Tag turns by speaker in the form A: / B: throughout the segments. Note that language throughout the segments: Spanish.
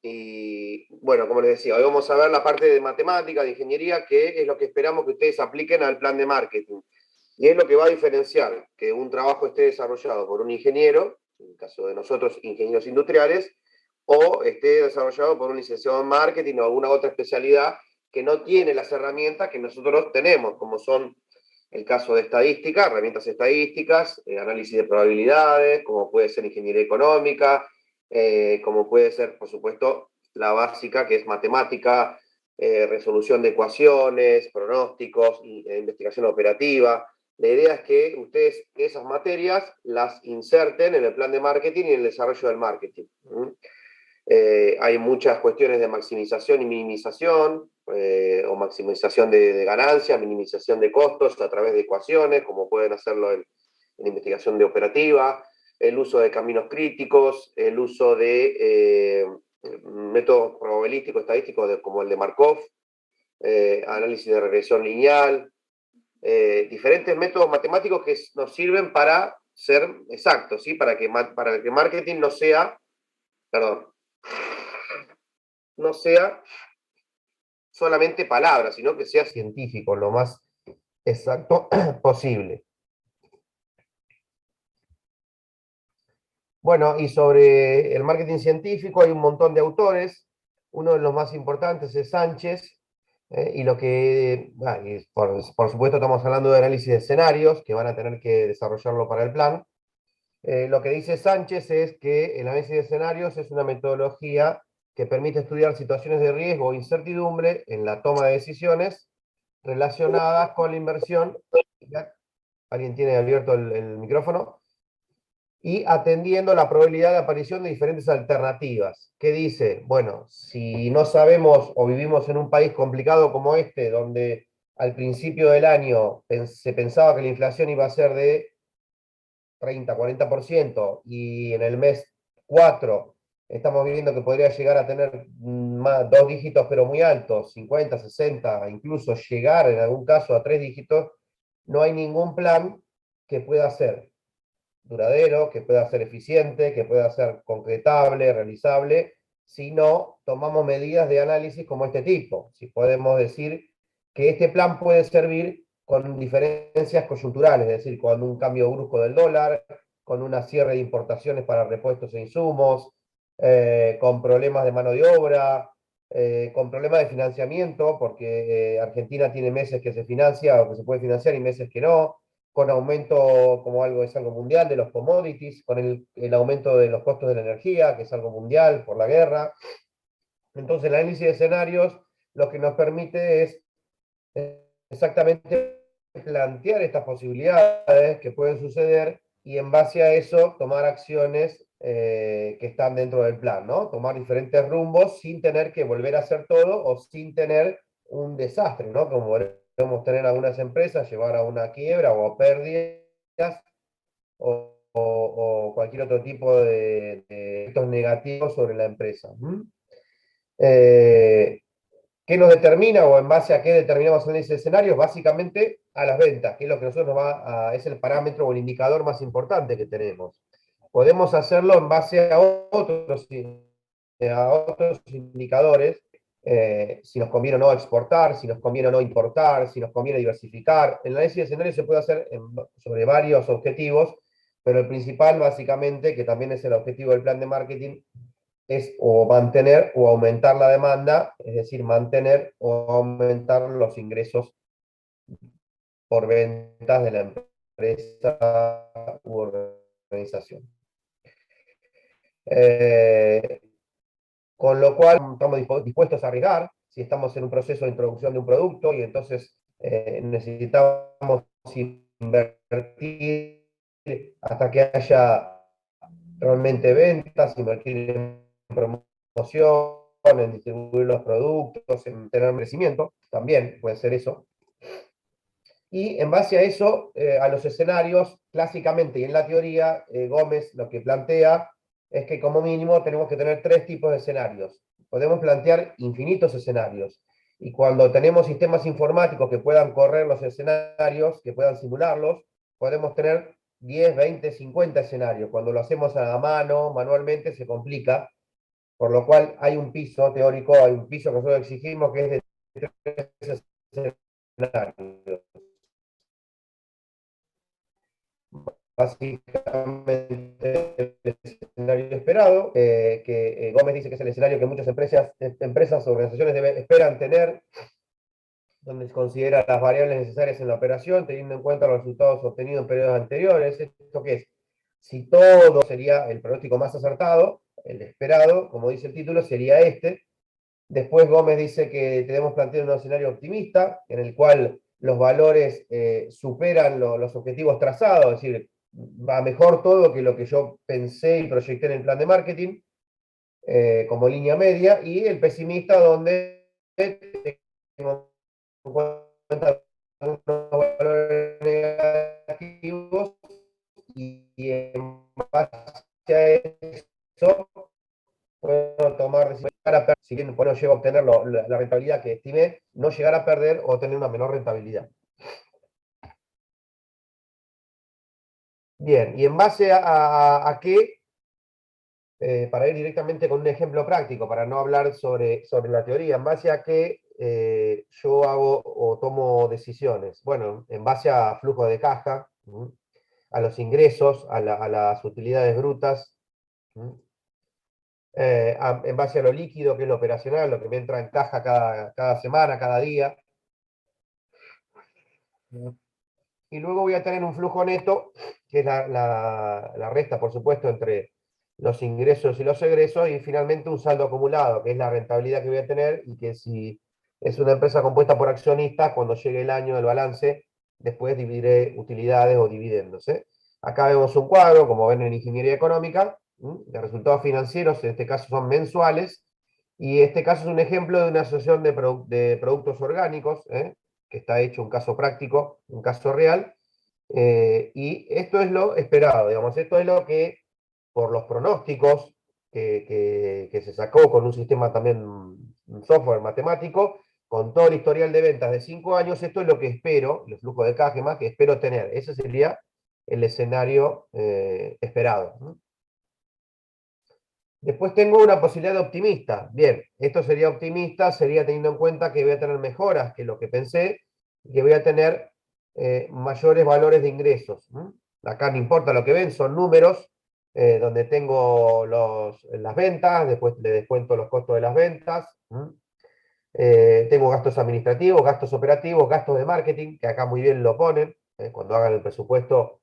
A: Y bueno, como les decía, hoy vamos a ver la parte de matemática, de ingeniería, que es lo que esperamos que ustedes apliquen al plan de marketing. Y es lo que va a diferenciar que un trabajo esté desarrollado por un ingeniero, en el caso de nosotros, ingenieros industriales, o esté desarrollado por un licenciado en marketing o alguna otra especialidad que no tiene las herramientas que nosotros tenemos, como son el caso de estadística, herramientas estadísticas, análisis de probabilidades, como puede ser ingeniería económica, como puede ser, por supuesto, la básica, que es matemática, resolución de ecuaciones, pronósticos, investigación operativa. La idea es que ustedes esas materias las inserten en el plan de marketing y en el desarrollo del marketing. Hay muchas cuestiones de maximización y minimización, o maximización de ganancias, minimización de costos a través de ecuaciones, como pueden hacerlo en investigación de operativa, el uso de caminos críticos, el uso de métodos probabilísticos, estadísticos, como el de Markov, análisis de regresión lineal, diferentes métodos matemáticos que nos sirven para ser exactos, ¿sí? Para que marketing no sea, perdón, no sea solamente palabras, sino que sea científico, lo más exacto posible. Bueno, y sobre el marketing científico hay un montón de autores. Uno de los más importantes es Sánchez, y lo que, por supuesto, estamos hablando de análisis de escenarios, que van a tener que desarrollarlo para el plan. Lo que dice Sánchez es que el análisis de escenarios es una metodología que permite estudiar situaciones de riesgo o incertidumbre en la toma de decisiones relacionadas con la inversión. ¿Alguien tiene abierto el micrófono? Y atendiendo la probabilidad de aparición de diferentes alternativas. ¿Qué dice? Bueno, si no sabemos o vivimos en un país complicado como este, donde al principio del año se pensaba que la inflación iba a ser de 30-40%, y en el mes 4 estamos viendo que podría llegar a tener dos dígitos, pero muy altos, 50-60, incluso llegar en algún caso a 3 dígitos, no hay ningún plan que pueda ser duradero, que pueda ser eficiente, que pueda ser concretable, realizable, si no tomamos medidas de análisis como este tipo. Si podemos decir que este plan puede servir con diferencias coyunturales, es decir, con un cambio brusco del dólar, con una cierre de importaciones para repuestos e insumos, con problemas de mano de obra, con problemas de financiamiento, porque Argentina tiene meses que se financia o que se puede financiar y meses que no, con aumento, como es algo mundial, de los commodities, con el aumento de los costos de la energía, que es algo mundial por la guerra. Entonces, el análisis de escenarios lo que nos permite es exactamente plantear estas posibilidades que pueden suceder y en base a eso tomar acciones que están dentro del plan, ¿no? Tomar diferentes rumbos sin tener que volver a hacer todo o sin tener un desastre, ¿no? Como podemos tener algunas empresas, llevar a una quiebra o a pérdidas o cualquier otro tipo de efectos negativos sobre la empresa. ¿Qué nos determina o en base a qué determinamos en ese escenario? Básicamente a las ventas, que es lo que nosotros es el parámetro o el indicador más importante que tenemos. Podemos hacerlo en base a otros indicadores, si nos conviene o no exportar, si nos conviene o no importar, si nos conviene diversificar. El análisis de escenario se puede hacer sobre varios objetivos, pero el principal, básicamente, que también es el objetivo del plan de marketing, es o mantener o aumentar la demanda, es decir, mantener o aumentar los ingresos por ventas de la empresa u organización. Con lo cual estamos dispuestos a arriesgar si estamos en un proceso de introducción de un producto y entonces necesitamos invertir hasta que haya realmente ventas, invertir en promoción, en distribuir los productos, en tener merecimiento, también puede ser eso. Y en base a eso, a los escenarios, clásicamente y en la teoría, Gómez lo que plantea es que como mínimo tenemos que tener 3 tipos de escenarios. Podemos plantear infinitos escenarios. Y cuando tenemos sistemas informáticos que puedan correr los escenarios, que puedan simularlos, podemos tener 10, 20, 50 escenarios. Cuando lo hacemos a mano, manualmente, se complica. por lo cual hay un piso teórico, hay un piso que nosotros exigimos que es de 3 escenarios. Básicamente el escenario esperado, que Gómez dice que es el escenario que muchas empresas o organizaciones esperan tener, donde se considera las variables necesarias en la operación, teniendo en cuenta los resultados obtenidos en periodos anteriores. ¿Esto qué es? Si todo sería el pronóstico más acertado, el esperado, como dice el título, sería este. Después Gómez dice que tenemos planteado un escenario optimista, en el cual los valores superan los objetivos trazados, es decir, va mejor todo que lo que yo pensé y proyecté en el plan de marketing, como línea media, y el pesimista donde tengo en cuenta algunos valores negativos y en base a eso puedo tomar decisiones para perder, si bien no llego a obtener la rentabilidad que estimé, no llegar a perder o tener una menor rentabilidad. Bien, y en base a qué, para ir directamente con un ejemplo práctico, para no hablar sobre la teoría, en base a qué yo hago o tomo decisiones. Bueno, en base a flujo de caja, a los ingresos, a las utilidades brutas, en base a lo líquido, que es lo operacional, lo que me entra en caja cada semana, cada día. Y luego voy a tener un flujo neto, que es la resta, por supuesto, entre los ingresos y los egresos, y finalmente un saldo acumulado, que es la rentabilidad que voy a tener, y que si es una empresa compuesta por accionistas, cuando llegue el año del balance, después dividiré utilidades o dividendos. Acá vemos un cuadro, como ven en ingeniería económica, de resultados financieros, en este caso son mensuales, y este caso es un ejemplo de una asociación de productos orgánicos, que está hecho un caso práctico, un caso real, y esto es lo esperado, digamos, esto es lo que por los pronósticos que se sacó con un sistema también, un software matemático, con todo el historial de ventas de 5 años, esto es lo que espero, el flujo de caja más que espero tener. Ese sería el escenario esperado, ¿no? Después tengo una posibilidad de optimista. Bien, esto sería optimista, sería teniendo en cuenta que voy a tener mejoras que lo que pensé, y que voy a tener mayores valores de ingresos. Acá no importa lo que ven, son números donde tengo las ventas, después le descuento los costos de las ventas. Tengo gastos administrativos, gastos operativos, gastos de marketing, que acá muy bien lo ponen. Cuando hagan el presupuesto,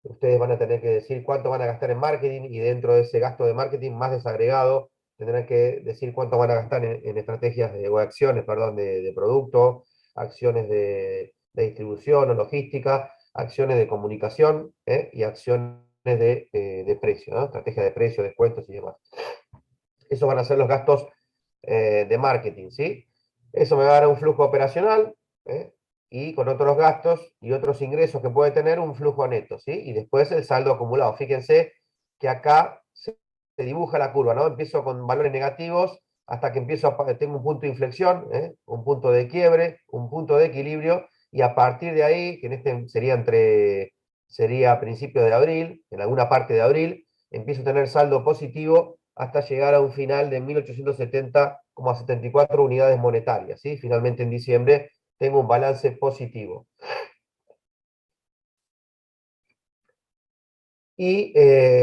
A: ustedes van a tener que decir cuánto van a gastar en marketing, y dentro de ese gasto de marketing más desagregado tendrán que decir cuánto van a gastar en estrategias o acciones, perdón, de producto, acciones de distribución o logística, acciones de comunicación, y acciones de precio, ¿no? Estrategia de precio, descuentos y demás. Esos van a ser los gastos de marketing, ¿sí? Eso me va a dar un flujo operacional, y con otros gastos y otros ingresos que puede tener un flujo neto, ¿sí? Y después el saldo acumulado. Fíjense que acá se dibuja la curva, ¿no? Empiezo con valores negativos hasta que tengo un punto de inflexión, un punto de quiebre, un punto de equilibrio, y a partir de ahí, que en este sería a principios de abril, en alguna parte de abril, empiezo a tener saldo positivo hasta llegar a un final de 1870,74 unidades monetarias, ¿sí? Finalmente en diciembre tengo un balance positivo. Y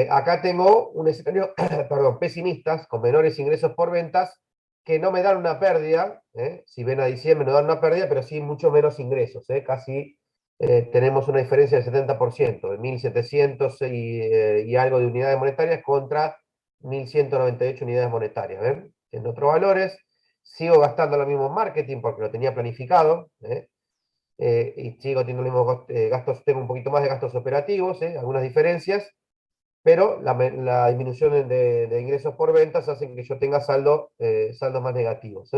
A: acá tengo un escenario, perdón, pesimistas, con menores ingresos por ventas, que no me dan una pérdida, si ven a diciembre no dan una pérdida, pero sí mucho menos ingresos, casi tenemos una diferencia del 70%, de 1.700 y algo de unidades monetarias contra 1.198 unidades monetarias, ¿ven? En otros valores, sigo gastando lo mismo en marketing porque lo tenía planificado, y sigo teniendo los mismos gastos, tengo un poquito más de gastos operativos, algunas diferencias, pero la disminución de ingresos por ventas hace que yo tenga saldos más negativos.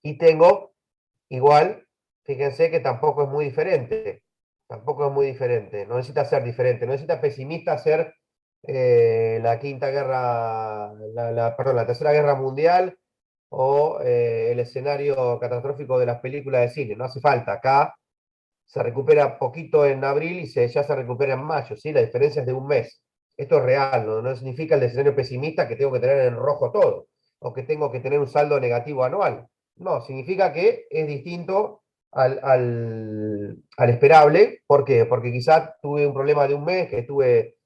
A: Y tengo igual, fíjense que tampoco es muy diferente, tampoco es muy diferente, no necesita ser diferente, no necesita pesimista ser la quinta guerra, perdón, la tercera guerra mundial, o el escenario catastrófico de las películas de cine, no hace falta. Acá se recupera poquito en abril y ya se recupera en mayo, ¿sí? La diferencia es de un mes. Esto es real, no significa el escenario pesimista que tengo que tener en rojo todo, o que tengo que tener un saldo negativo anual. No, significa que es distinto al esperable. ¿Por qué? Porque quizá tuve un problema de un mes, que tuve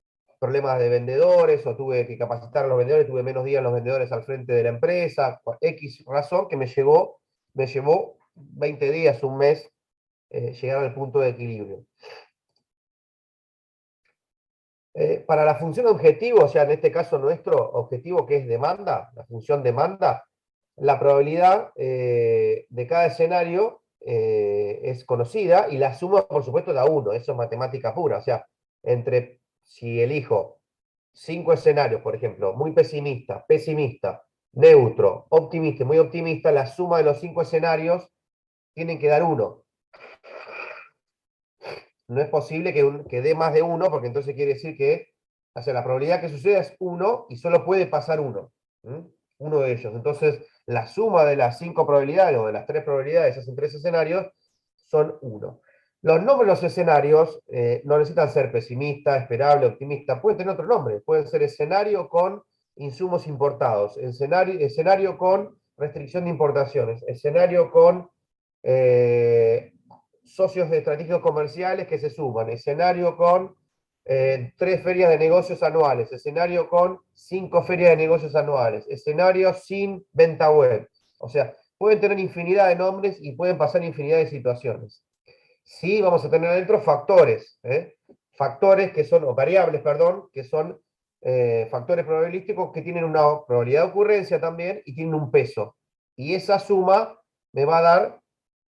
A: problemas de vendedores, o tuve que capacitar a los vendedores, tuve menos días los vendedores al frente de la empresa, por X razón que me llevó 20 días, un mes, llegar al punto de equilibrio. Para la función objetivo, o sea, en este caso nuestro objetivo que es demanda, la función demanda, la probabilidad de cada escenario es conocida y la suma, por supuesto, da 1, eso es matemática pura. O sea, si elijo 5 escenarios, por ejemplo, muy pesimista, pesimista, neutro, optimista y muy optimista, la suma de los 5 escenarios tienen que dar 1. No es posible que dé más de 1, porque entonces quiere decir que, o sea, la probabilidad que suceda es 1 y solo puede pasar 1. Uno de ellos. Entonces, la suma de las 5 probabilidades o de las 3 probabilidades en 3 escenarios son 1. Los nombres de los escenarios no necesitan ser pesimista, esperable, optimista. Pueden tener otro nombre. Pueden ser escenario con insumos importados, escenario con restricción de importaciones, escenario con socios estratégicos comerciales que se suman, escenario con 3 ferias de negocios anuales, escenario con 5 ferias de negocios anuales, escenario sin venta web. O sea, pueden tener infinidad de nombres y pueden pasar infinidad de situaciones. Sí, vamos a tener adentro factores, factores que son, o variables, perdón, que son factores probabilísticos que tienen una probabilidad de ocurrencia también y tienen un peso. Y esa suma me va a dar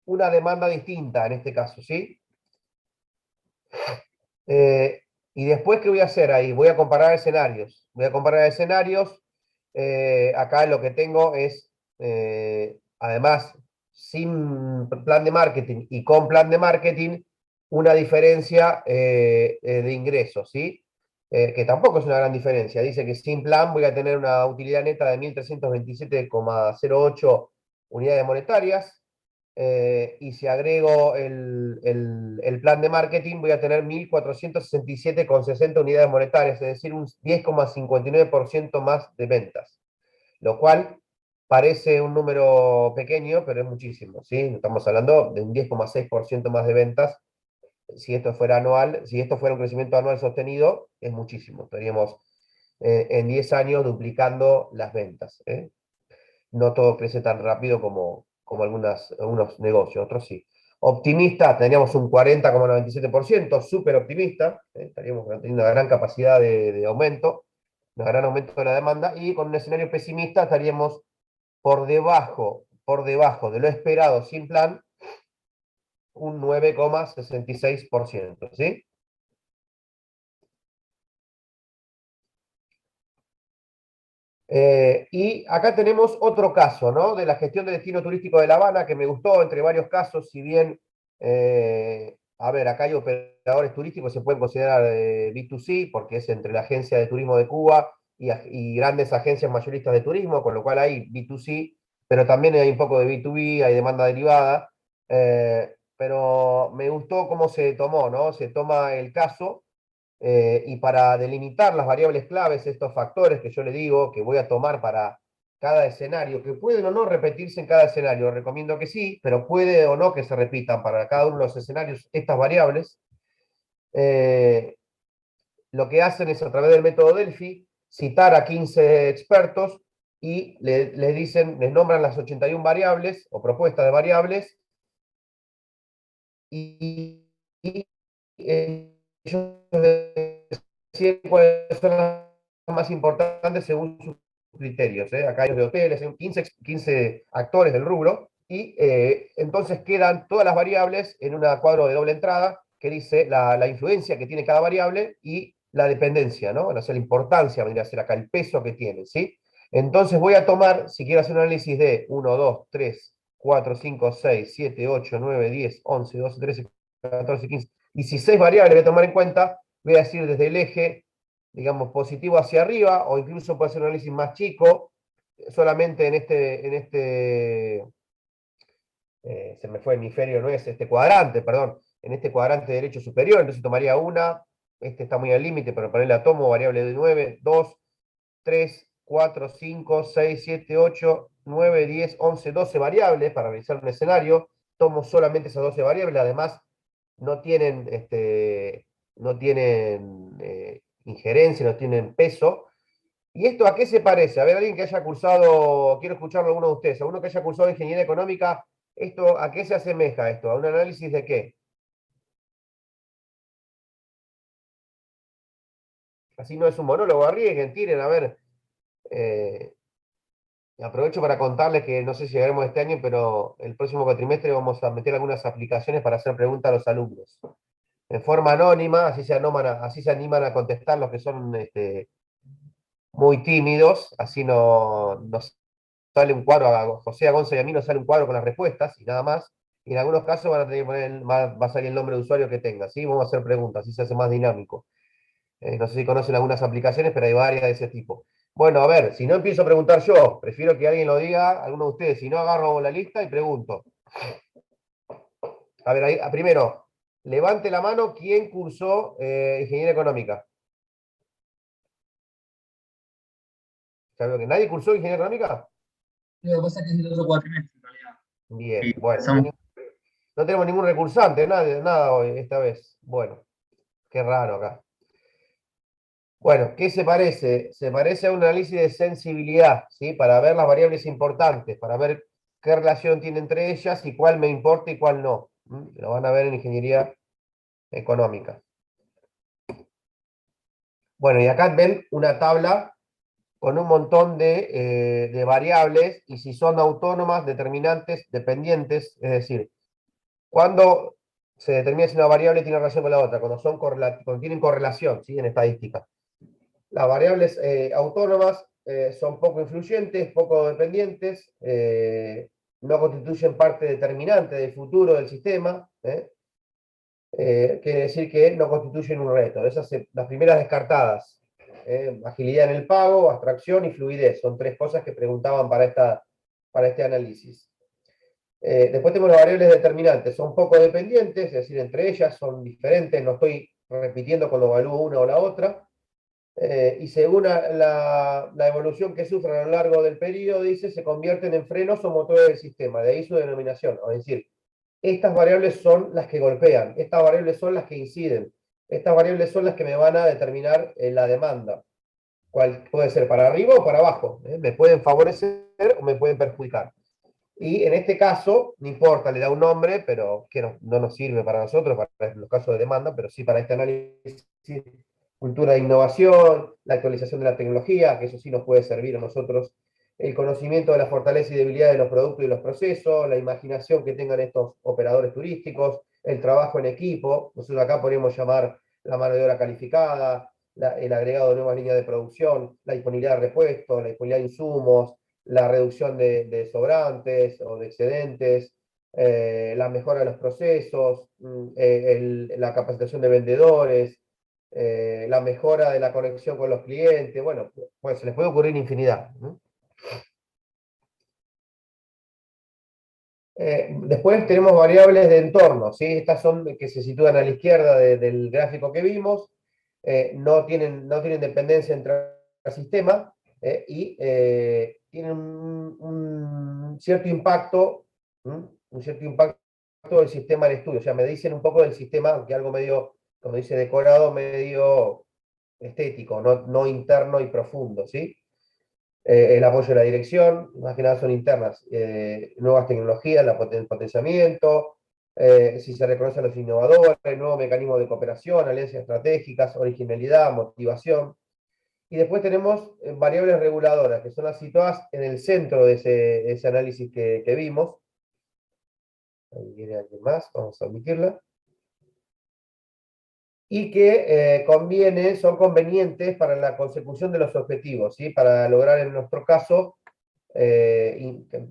A: una demanda distinta en este caso, ¿sí? Y después, ¿qué voy a hacer ahí? Voy a comparar escenarios. Voy a comparar escenarios. Acá lo que tengo es, además, sin plan de marketing y con plan de marketing, una diferencia de ingresos, ¿sí? Que tampoco es una gran diferencia. Dice que sin plan voy a tener una utilidad neta de 1.327,08 unidades monetarias. Y si agrego el plan de marketing, voy a tener 1.467,60 unidades monetarias, es decir, un 10,59% más de ventas, lo cual parece un número pequeño, pero es muchísimo, ¿sí? Estamos hablando de un 10,6% más de ventas. Si esto fuera anual, si esto fuera un crecimiento anual sostenido, es muchísimo. Estaríamos en 10 años duplicando las ventas, ¿eh? No todo crece tan rápido como algunos negocios, otros sí. Optimista, teníamos un 40,97%, súper optimista, estaríamos teniendo una gran capacidad de aumento, un gran aumento de la demanda, y con un escenario pesimista estaríamos por debajo de lo esperado sin plan, un 9,66%, ¿sí? Y acá tenemos otro caso, ¿no? De la gestión del destino turístico de La Habana, que me gustó entre varios casos, si bien, a ver, acá hay operadores turísticos, se pueden considerar B2C, porque es entre la Agencia de Turismo de Cuba y grandes agencias mayoristas de turismo, con lo cual hay B2C, pero también hay un poco de B2B, hay demanda derivada, pero me gustó cómo se tomó, ¿no? Se toma el caso y para delimitar las variables claves, estos factores que yo le digo que voy a tomar para cada escenario, que pueden o no repetirse en cada escenario, recomiendo que sí, pero puede o no que se repitan para cada uno de los escenarios estas variables. Eh, lo que hacen es a través del método Delphi citar a 15 expertos y les nombran las 81 variables o propuestas de variables y ellos deciden cuáles son las más importantes según sus criterios. Acá hay de hoteles, hay 15 actores del rubro, y entonces quedan todas las variables en un cuadro de doble entrada que dice la influencia que tiene cada variable y la dependencia, ¿no? O sea, la importancia vendría a ser acá, el peso que tiene, ¿sí? Entonces voy a tomar, si quiero hacer un análisis de 1, 2, 3, 4, 5, 6, 7, 8, 9, 10, 11, 12, 13, 14, 15, 16 variables voy a tomar en cuenta, voy a decir desde el eje, digamos, positivo hacia arriba, o incluso puede ser un análisis más chico, solamente se me fue hemisferio, no es este cuadrante, perdón, en este cuadrante derecho superior, entonces tomaría una, este está muy al límite, pero ponerle a tomo, variable de 9, 2, 3, 4, 5, 6, 7, 8, 9, 10, 11, 12 variables para realizar un escenario. Tomo solamente esas 12 variables, además no tienen, no tienen injerencia, no tienen peso. ¿Y esto a qué se parece? A ver, alguien que haya cursado, quiero escucharlo a alguno de ustedes, a uno que haya cursado ingeniería económica, ¿esto a qué se asemeja esto? ¿A un análisis de qué? Así no es un monólogo, arriesguen, tiren, a ver. eh, Aprovecho para contarles que no sé si llegaremos este año, pero el próximo cuatrimestre vamos a meter algunas aplicaciones para hacer preguntas a los alumnos. En forma anónima, así se animan a contestar los que son muy tímidos, así nos sale un cuadro, a José, a Gonza y a mí nos sale un cuadro con las respuestas y nada más. Y en algunos casos van a tener que poner, va a salir el nombre de usuario que tenga, ¿sí? Vamos a hacer preguntas, así se hace más dinámico. No sé si conocen algunas aplicaciones, pero hay varias de ese tipo. Bueno, a ver, si no empiezo a preguntar yo, prefiero que alguien lo diga, alguno de ustedes, si no agarro la lista y pregunto. A ver, ahí, primero, levante la mano quién cursó ingeniería económica. Ya veo que nadie cursó ingeniería económica.
B: Lo que pasa es que es el otro cuatrimestre, en realidad.
A: Bien,
B: Y
A: bueno,
B: empezamos.
A: no tenemos ningún recursante, nada, nada hoy, esta vez. Bueno, qué raro acá. Bueno, ¿qué se parece? Se parece a un análisis de sensibilidad, ¿sí? Para ver las variables importantes, para ver qué relación tiene entre ellas y cuál me importa y cuál no. Lo van a ver en ingeniería económica. Bueno, y acá ven una tabla con un montón de variables y si son autónomas, determinantes, dependientes, es decir, cuando se determina si una variable tiene relación con la otra, cuando tienen correlación, ¿sí? En estadística. Las variables autónomas son poco influyentes, poco dependientes, no constituyen parte determinante del futuro del sistema, quiere decir que no constituyen un reto. Esas las primeras descartadas, agilidad en el pago, abstracción y fluidez, son tres cosas que preguntaban para este análisis. Después tenemos las variables determinantes, son poco dependientes, es decir, entre ellas son diferentes, no estoy repitiendo cuando evalúo una o la otra. Y según la evolución que sufren a lo largo del periodo, dice, se convierten en frenos o motores del sistema, de ahí su denominación. Es decir, estas variables son las que golpean, estas variables son las que inciden, estas variables son las que me van a determinar la demanda. Cuál puede ser para arriba o para abajo. Me pueden favorecer o me pueden perjudicar. Y en este caso, no importa, le da un nombre, pero que no nos sirve para nosotros, para los casos de demanda, pero sí para este análisis, cultura de innovación, la actualización de la tecnología, que eso sí nos puede servir a nosotros, el conocimiento de la fortaleza y debilidad de los productos y los procesos, la imaginación que tengan estos operadores turísticos, el trabajo en equipo, nosotros acá podríamos llamar la mano de obra calificada, el agregado de nuevas líneas de producción, la disponibilidad de repuestos, la disponibilidad de insumos, la reducción de sobrantes o de excedentes, la mejora de los procesos, la capacitación de vendedores, la mejora de la conexión con los clientes, bueno, pues se les puede ocurrir infinidad. ¿No? Después tenemos variables de entorno, ¿sí? Estas son que se sitúan a la izquierda del gráfico que vimos, no tienen dependencia entre el sistema y tienen un cierto impacto, un cierto impacto del sistema en estudio. O sea, me dicen un poco del sistema, aunque algo medio, como dice, decorado, medio estético, no interno y profundo, ¿sí? El apoyo de la dirección, más que nada son internas, nuevas tecnologías, el potenciamiento, si se reconocen los innovadores, nuevos mecanismos de cooperación, alianzas estratégicas, originalidad, motivación. Y después tenemos variables reguladoras, que son las situadas en el centro de ese análisis que vimos. Ahí viene alguien más, vamos a omitirla. Y que son convenientes para la consecución de los objetivos, ¿sí? Para lograr en nuestro caso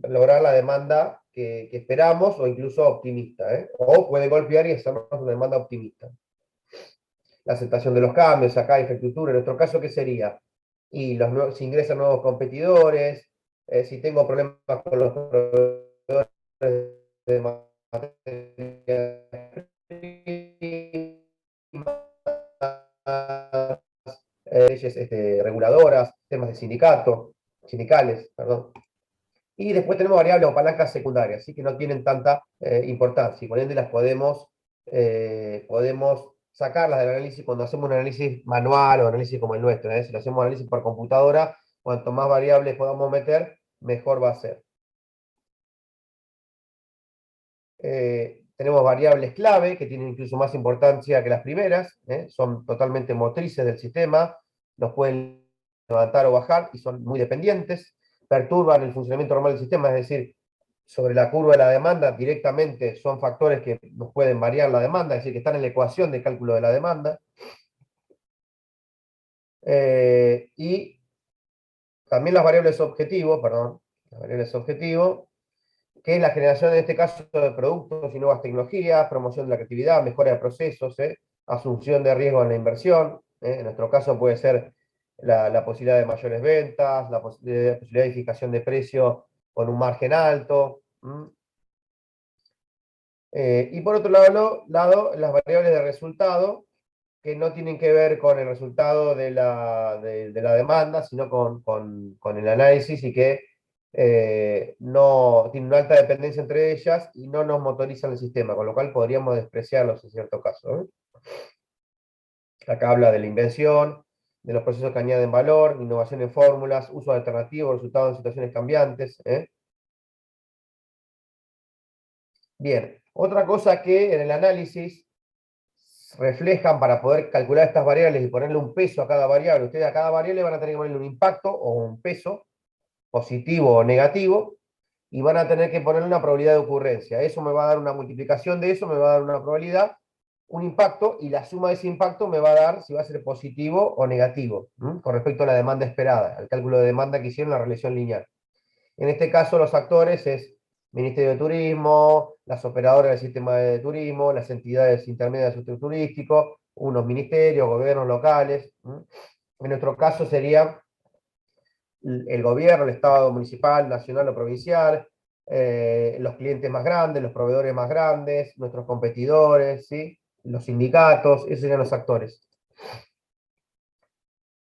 A: lograr la demanda que esperamos o incluso optimista, ¿eh? O puede golpear y hacernos una demanda optimista. La aceptación de los cambios, acá infraestructura, en nuestro caso, ¿qué sería? Y si ingresan nuevos competidores, si tengo problemas con los proveedores de materia prima, leyes reguladoras, temas de sindicales, perdón. Y después tenemos variables o palancas secundarias, así que no tienen tanta importancia, y por ende las podemos sacarlas del análisis cuando hacemos un análisis manual o análisis como el nuestro. Si lo hacemos análisis por computadora, cuanto más variables podamos meter, mejor va a ser. Tenemos variables clave que tienen incluso más importancia que las primeras, son totalmente motrices del sistema, los pueden levantar o bajar y son muy dependientes, perturban el funcionamiento normal del sistema, es decir, sobre la curva de la demanda directamente son factores que nos pueden variar la demanda, es decir, que están en la ecuación de cálculo de la demanda. Y también las variables objetivo, que es la generación en este caso de productos y nuevas tecnologías, promoción de la creatividad, mejora de procesos, asunción de riesgo en la inversión. En nuestro caso puede ser la posibilidad de mayores ventas, la posibilidad de fijación de precios con un margen alto. Y por otro lado, las variables de resultado, que no tienen que ver con el resultado de la demanda, sino con el análisis, y que no tienen una alta dependencia entre ellas y no nos motorizan el sistema, con lo cual podríamos despreciarlos en cierto caso. Acá habla de la invención, de los procesos que añaden valor, innovación en fórmulas, uso alternativo, resultados en situaciones cambiantes. Bien, otra cosa que en el análisis reflejan para poder calcular estas variables y ponerle un peso a cada variable. Ustedes a cada variable van a tener que ponerle un impacto o un peso, positivo o negativo, y van a tener que ponerle una probabilidad de ocurrencia. Eso me va a dar una multiplicación de eso, me va a dar una probabilidad, un impacto, y la suma de ese impacto me va a dar si va a ser positivo o negativo, con respecto a la demanda esperada, al cálculo de demanda que hicieron la relación lineal. En este caso, los actores es Ministerio de Turismo, las operadoras del sistema de turismo, las entidades intermedias del sector turístico, unos ministerios, gobiernos locales. En nuestro caso sería el gobierno, el Estado municipal, nacional o provincial, los clientes más grandes, los proveedores más grandes, nuestros competidores, ¿sí? Los sindicatos, esos serían los actores.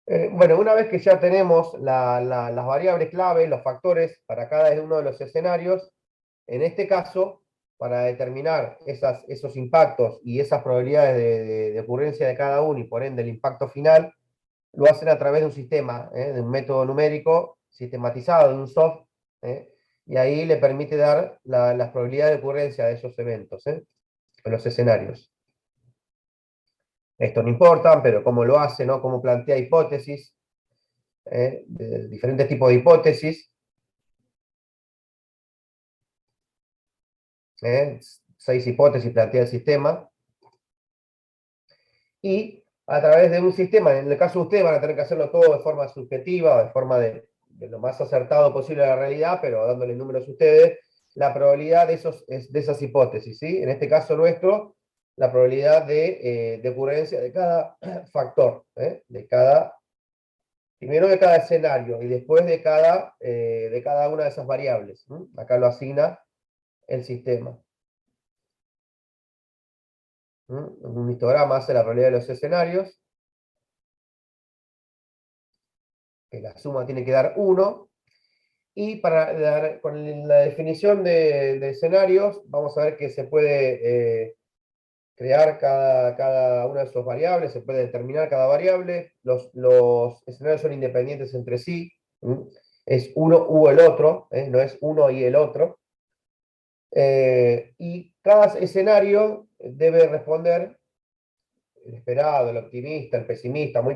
A: Bueno, una vez que ya tenemos las variables clave, los factores para cada uno de los escenarios, en este caso, para determinar esos impactos y esas probabilidades de ocurrencia de cada uno, y por ende el impacto final, lo hacen a través de un sistema, de un método numérico sistematizado, de un soft, y ahí le permite dar las probabilidades de ocurrencia de esos eventos, en los escenarios. Esto no importa, pero cómo lo hace, ¿no? Cómo plantea hipótesis, de diferentes tipos de hipótesis. 6 hipótesis plantea el sistema. Y a través de un sistema, en el caso de ustedes van a tener que hacerlo todo de forma subjetiva, de forma de lo más acertado posible a la realidad, pero dándole números a ustedes, la probabilidad de esas hipótesis, ¿sí? En este caso nuestro, la probabilidad de ocurrencia de cada factor, primero de cada escenario y después de cada una de esas variables. Acá lo asigna el sistema. Un histograma hace la probabilidad de los escenarios, que la suma tiene que dar 1, y con la definición de escenarios, vamos a ver que se puede crear cada una de sus variables, se puede determinar cada variable, los escenarios son independientes entre sí, es uno u el otro, no es uno y el otro, y cada escenario debe responder, el esperado, el optimista, el pesimista, muy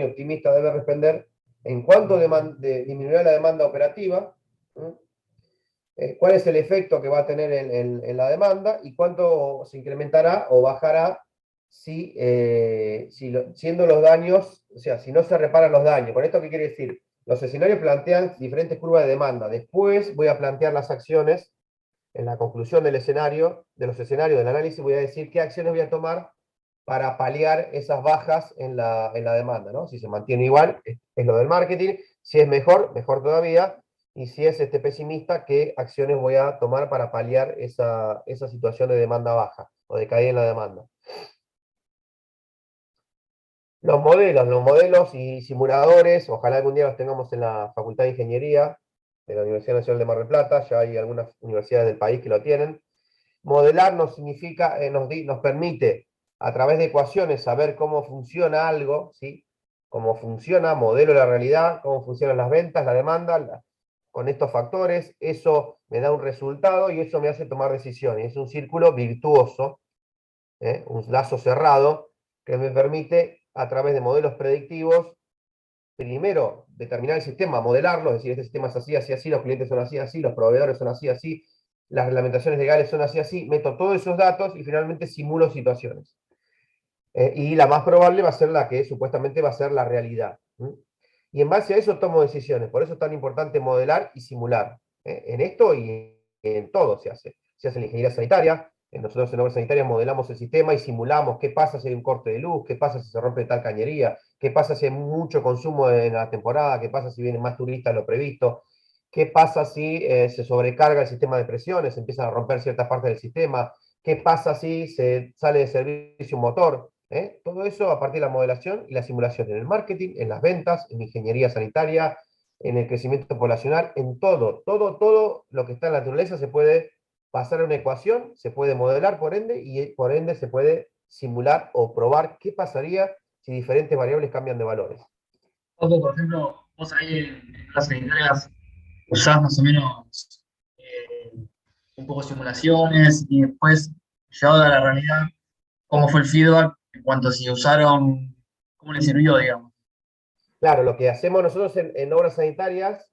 A: optimista, debe responder en cuánto disminuirá la demanda operativa, cuál es el efecto que va a tener en la demanda y cuánto se incrementará o bajará siendo los daños, o sea, si no se reparan los daños. ¿Con esto qué quiere decir? Los escenarios plantean diferentes curvas de demanda. Después voy a plantear las acciones en la conclusión del escenario, de los escenarios del análisis, voy a decir qué acciones voy a tomar para paliar esas bajas en la demanda, ¿no? Si se mantiene igual, es lo del marketing. Si es mejor, mejor todavía. Y si es pesimista, ¿qué acciones voy a tomar para paliar esa situación de demanda baja o de caída en la demanda? Los modelos y simuladores, ojalá algún día los tengamos en la Facultad de Ingeniería de la Universidad Nacional de Mar del Plata, ya hay algunas universidades del país que lo tienen. Modelar nos significa, nos permite a través de ecuaciones saber cómo funciona algo, ¿sí? Cómo funciona, modelo la realidad, cómo funcionan las ventas, la demanda, con estos factores, eso me da un resultado y eso me hace tomar decisiones. Es un círculo virtuoso, un lazo cerrado, que me permite, a través de modelos predictivos, primero determinar el sistema, modelarlo, es decir, este sistema es así, así, así, los clientes son así, así, los proveedores son así, así, las reglamentaciones legales son así, así, meto todos esos datos y finalmente simulo situaciones. Y la más probable va a ser la que supuestamente va a ser la realidad. Y en base a eso tomo decisiones. Por eso es tan importante modelar y simular. En esto y en todo se hace. Se hace en la ingeniería sanitaria. Nosotros en obras sanitarias modelamos el sistema y simulamos qué pasa si hay un corte de luz, qué pasa si se rompe tal cañería, qué pasa si hay mucho consumo en la temporada, qué pasa si vienen más turistas de lo previsto, qué pasa si se sobrecarga el sistema de presiones, se empiezan a romper ciertas partes del sistema, qué pasa si se sale de servicio un motor. Todo eso a partir de la modelación y la simulación en el marketing, en las ventas, en ingeniería sanitaria, en el crecimiento poblacional, en todo lo que está en la naturaleza se puede pasar a una ecuación, se puede modelar por ende, y por ende se puede simular o probar qué pasaría si diferentes variables cambian de valores.
B: Ojo, por ejemplo, vos ahí en las sanitarias usás más o menos un poco simulaciones y después, llevado a la realidad, cómo fue el feedback en cuanto a si usaron, cómo les sirvió, digamos.
A: Claro, lo que hacemos nosotros en obras sanitarias,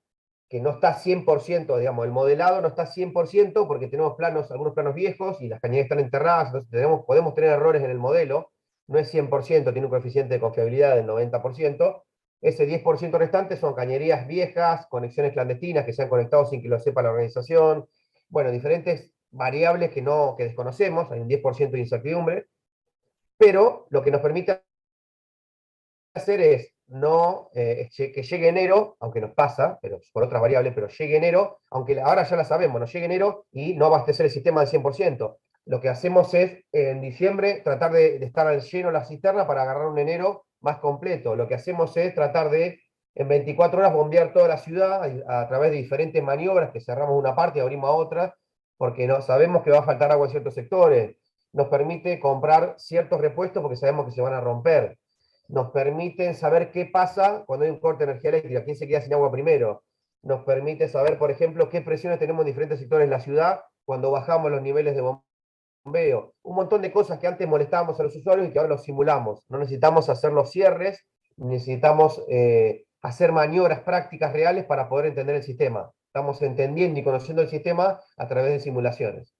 A: que no está 100%, digamos, el modelado no está 100% porque tenemos planos, algunos planos viejos y las cañerías están enterradas, entonces podemos tener errores en el modelo, no es 100%, tiene un coeficiente de confiabilidad del 90%. Ese 10% restante son cañerías viejas, conexiones clandestinas que se han conectado sin que lo sepa la organización, bueno, diferentes variables que desconocemos, hay un 10% de incertidumbre, pero lo que nos permite hacer es no que llegue enero, aunque nos pasa, pero por otras variables, pero llegue enero, aunque ahora ya la sabemos, nos llegue enero y no abastecer el sistema al 100%. Lo que hacemos es en diciembre tratar de estar al lleno la cisterna para agarrar un enero más completo. Lo que hacemos es tratar de en 24 horas bombear toda la ciudad a través de diferentes maniobras, que cerramos una parte y abrimos a otra, porque no, sabemos que va a faltar agua en ciertos sectores. Nos permite comprar ciertos repuestos porque sabemos que se van a romper. Nos permiten saber qué pasa cuando hay un corte de energía eléctrica, quién se queda sin agua primero. Nos permite saber, por ejemplo, qué presiones tenemos en diferentes sectores de la ciudad cuando bajamos los niveles de bombeo. Un montón de cosas que antes molestábamos a los usuarios y que ahora los simulamos. No necesitamos hacer los cierres, necesitamos hacer maniobras prácticas reales para poder entender el sistema. Estamos entendiendo y conociendo el sistema a través de simulaciones.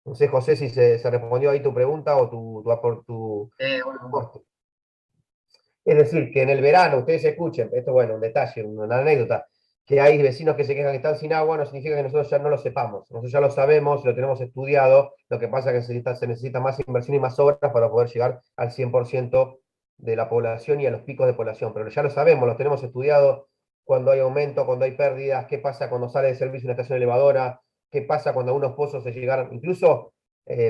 A: No sé, José, si se respondió ahí tu pregunta o tu
B: Bueno,
A: aporte. Es decir, que en el verano ustedes escuchen, esto bueno, un detalle, una anécdota, que hay vecinos que se quejan que están sin agua, no significa que nosotros ya no lo sepamos. Nosotros ya lo sabemos, lo tenemos estudiado, lo que pasa es que se necesita más inversión y más obras para poder llegar al 100% de la población y a los picos de población, pero ya lo sabemos, lo tenemos estudiado cuando hay aumento, cuando hay pérdidas, qué pasa cuando sale de servicio una estación elevadora, qué pasa cuando unos pozos se llegaron, incluso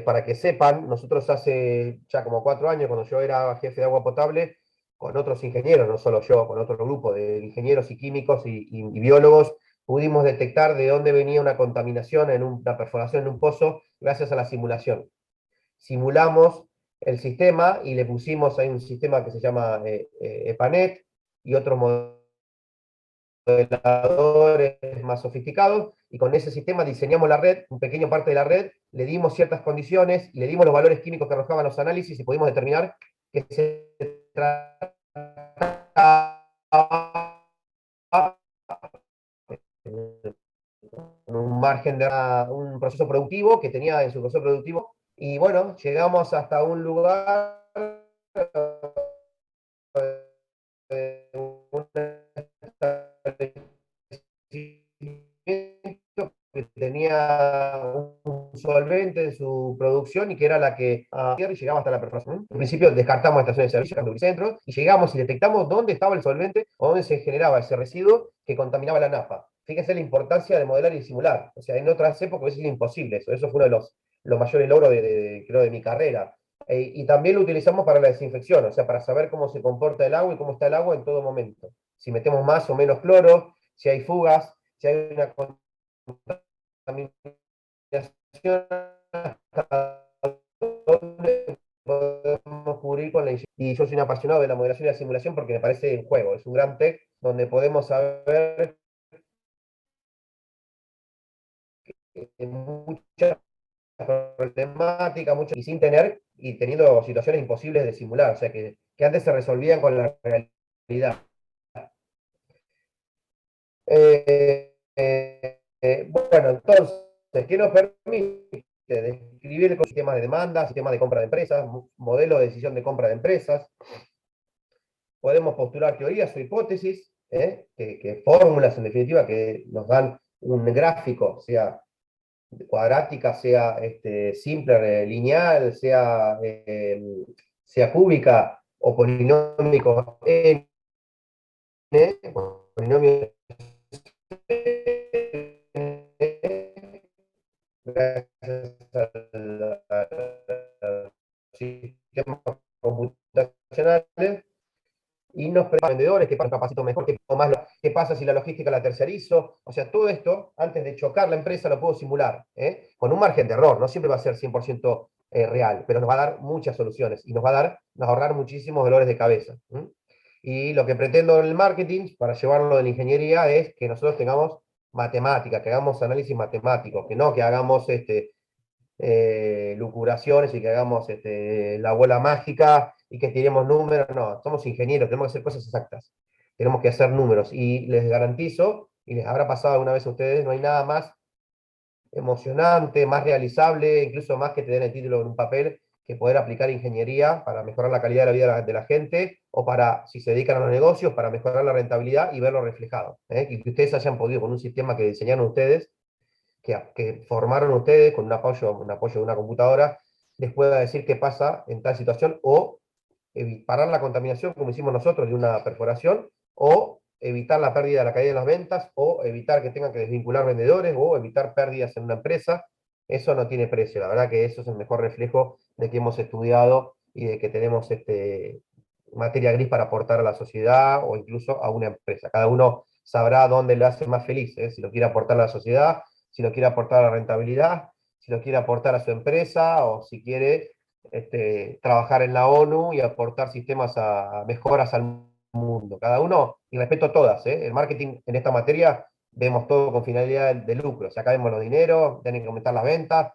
A: para que sepan, nosotros hace ya como 4 años, cuando yo era jefe de agua potable, con otros ingenieros, no solo yo, con otro grupo de ingenieros y químicos y biólogos, pudimos detectar de dónde venía una contaminación en una perforación en un pozo gracias a la simulación. Simulamos el sistema y le pusimos ahí un sistema que se llama EPANET y otros modeladores más sofisticados, y con ese sistema diseñamos la red, un pequeño parte de la red, le dimos ciertas condiciones, le dimos los valores químicos que arrojaban los análisis y pudimos determinar que se trataba un margen de un proceso productivo que tenía en su proceso productivo. Y bueno, llegamos hasta un lugar, un que tenía un solvente en su producción y que era la que y llegaba hasta la perforación. En principio descartamos estaciones de servicio, centros, y llegamos y detectamos dónde estaba el solvente o dónde se generaba ese residuo que contaminaba la napa. Fíjense la importancia de modelar y simular. O sea, en otras épocas es imposible eso. Eso fue uno de los mayores logros creo, de mi carrera. Y también lo utilizamos para la desinfección, o sea, para saber cómo se comporta el agua y cómo está el agua en todo momento. Si metemos más o menos cloro, si hay fugas, si hay una contaminación, hasta dónde podemos cubrir con la inyección. Y yo soy un apasionado de la modelación y la simulación porque me parece un juego, es un gran tech donde podemos saber muchas problemáticas, y sin tener y teniendo situaciones imposibles de simular, o sea, que antes se resolvían con la realidad. Bueno, entonces, ¿qué nos permite? Describir sistemas de demanda, sistemas de compra de empresas, modelo de decisión de compra de empresas. Podemos postular teorías o hipótesis, que fórmulas en definitiva que nos dan un gráfico, sea cuadrática, sea simple, lineal, sea cúbica o polinómico n, polinomio gracias a sistemas computacionales y nos prepara vendedores, que capacito mejor, qué pasa si la logística la tercerizo, o sea, todo esto, antes de chocar la empresa, lo puedo simular, con un margen de error, no siempre va a ser 100% real, pero nos va a dar muchas soluciones y nos va a ahorrar muchísimos dolores de cabeza. Y lo que pretendo en el marketing, para llevarlo de la ingeniería, es que nosotros tengamos matemática, que hagamos análisis matemático, que no que hagamos lucubraciones y que hagamos la bola mágica y que tiremos números. No, somos ingenieros, tenemos que hacer cosas exactas. Tenemos que hacer números. Y les garantizo, y les habrá pasado alguna vez a ustedes, no hay nada más emocionante, más realizable, incluso más que tener el título en un papel, que poder aplicar ingeniería para mejorar la calidad de la vida de la gente, o para, si se dedican a los negocios, para mejorar la rentabilidad y verlo reflejado. Que ustedes hayan podido, con un sistema que diseñaron ustedes, que formaron ustedes con un apoyo de una computadora, les pueda decir qué pasa en tal situación, o parar la contaminación, como hicimos nosotros, de una perforación, o evitar la pérdida de la caída de las ventas, o evitar que tengan que desvincular vendedores, o evitar pérdidas en una empresa. Eso no tiene precio, la verdad que eso es el mejor reflejo de que hemos estudiado y de que tenemos materia gris para aportar a la sociedad o incluso a una empresa. Cada uno sabrá dónde le hace más feliz, si lo quiere aportar a la sociedad, si lo quiere aportar a la rentabilidad, si lo quiere aportar a su empresa o si quiere trabajar en la ONU y aportar sistemas a mejoras al mundo. Cada uno, y respeto a todas, el marketing en esta materia vemos todo con finalidad de lucro. O sea, acá vemos los dineros, tienen que aumentar las ventas,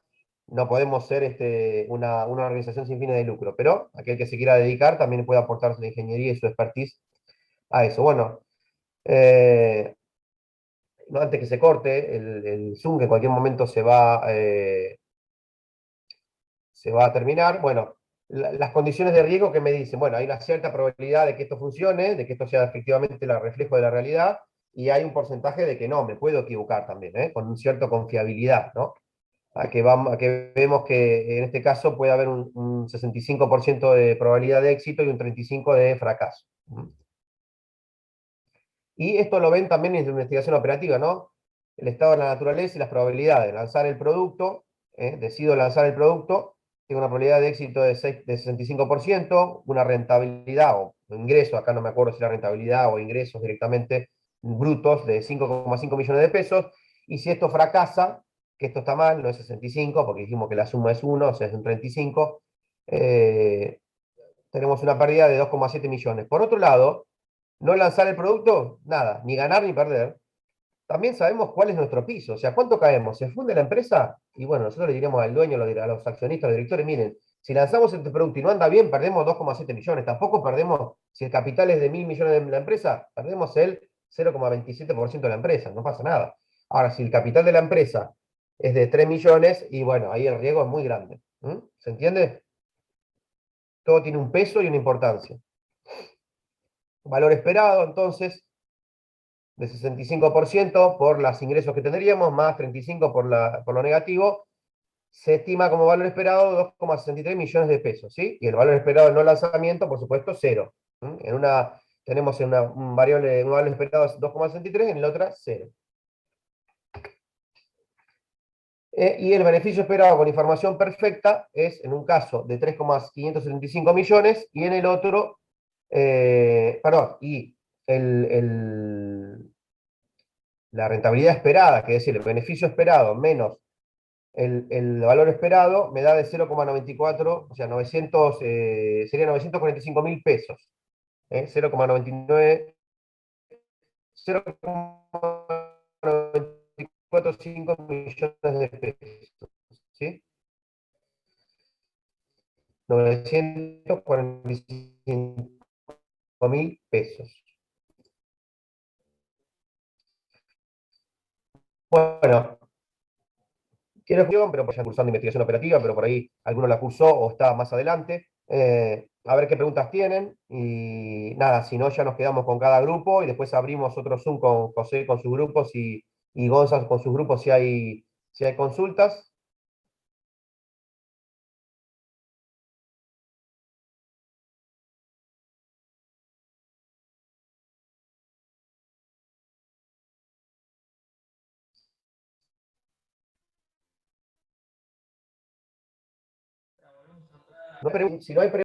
A: no podemos ser una organización sin fines de lucro, pero aquel que se quiera dedicar también puede aportar su ingeniería y su expertise a eso. Bueno, no antes que se corte el Zoom, que en cualquier momento se va a terminar. Bueno, las condiciones de riesgo que me dicen, bueno, hay una cierta probabilidad de que esto funcione, de que esto sea efectivamente el reflejo de la realidad, y hay un porcentaje de que no, me puedo equivocar también, con un cierto confiabilidad, ¿no? A que vemos que en este caso puede haber un 65% de probabilidad de éxito y un 35% de fracaso. Y esto lo ven también en la investigación operativa, ¿no? El estado de la naturaleza y las probabilidades de lanzar el producto, decido lanzar el producto, tengo una probabilidad de éxito de 65%, una rentabilidad o ingreso, acá no me acuerdo si la rentabilidad o ingresos directamente brutos de 5,5 millones de pesos, y si esto fracasa, que esto está mal, no es 65, porque dijimos que la suma es 1, o sea, es un 35, tenemos una pérdida de 2,7 millones. Por otro lado, no lanzar el producto, nada, ni ganar ni perder. También sabemos cuál es nuestro piso, o sea, ¿cuánto caemos? ¿Se funde la empresa? Y bueno, nosotros le diremos al dueño, a los accionistas, a los directores, miren, si lanzamos este producto y no anda bien, perdemos 2,7 millones. Tampoco perdemos, si el capital es de 1.000 millones de la empresa, perdemos el 0,27% de la empresa, no pasa nada. Ahora, si el capital de la empresa es de 3 millones, y bueno, ahí el riesgo es muy grande. ¿Se entiende? Todo tiene un peso y una importancia. Valor esperado, entonces, de 65% por los ingresos que tendríamos, más 35% por lo negativo, se estima como valor esperado 2,63 millones de pesos, ¿sí? Y el valor esperado del no lanzamiento, por supuesto, cero. Tenemos un valor esperado 2,63, en la otra, cero. Y el beneficio esperado con información perfecta es, en un caso, de 3,575 millones y en el otro, perdón, y la rentabilidad esperada, que es decir, el beneficio esperado menos el valor esperado, me da de 0,94, o sea, 900, sería 945.000 pesos. 0,99, 0,945 millones de pesos. ¿Sí? 945.000 pesos. Bueno, quiero pero pues ya cursando investigación operativa, pero por ahí alguno la cursó o está más adelante. A ver qué preguntas tienen y nada, si no, ya nos quedamos con cada grupo y después abrimos otro Zoom con José con sus grupos y Gonzalo con sus grupos si hay consultas. Si no hay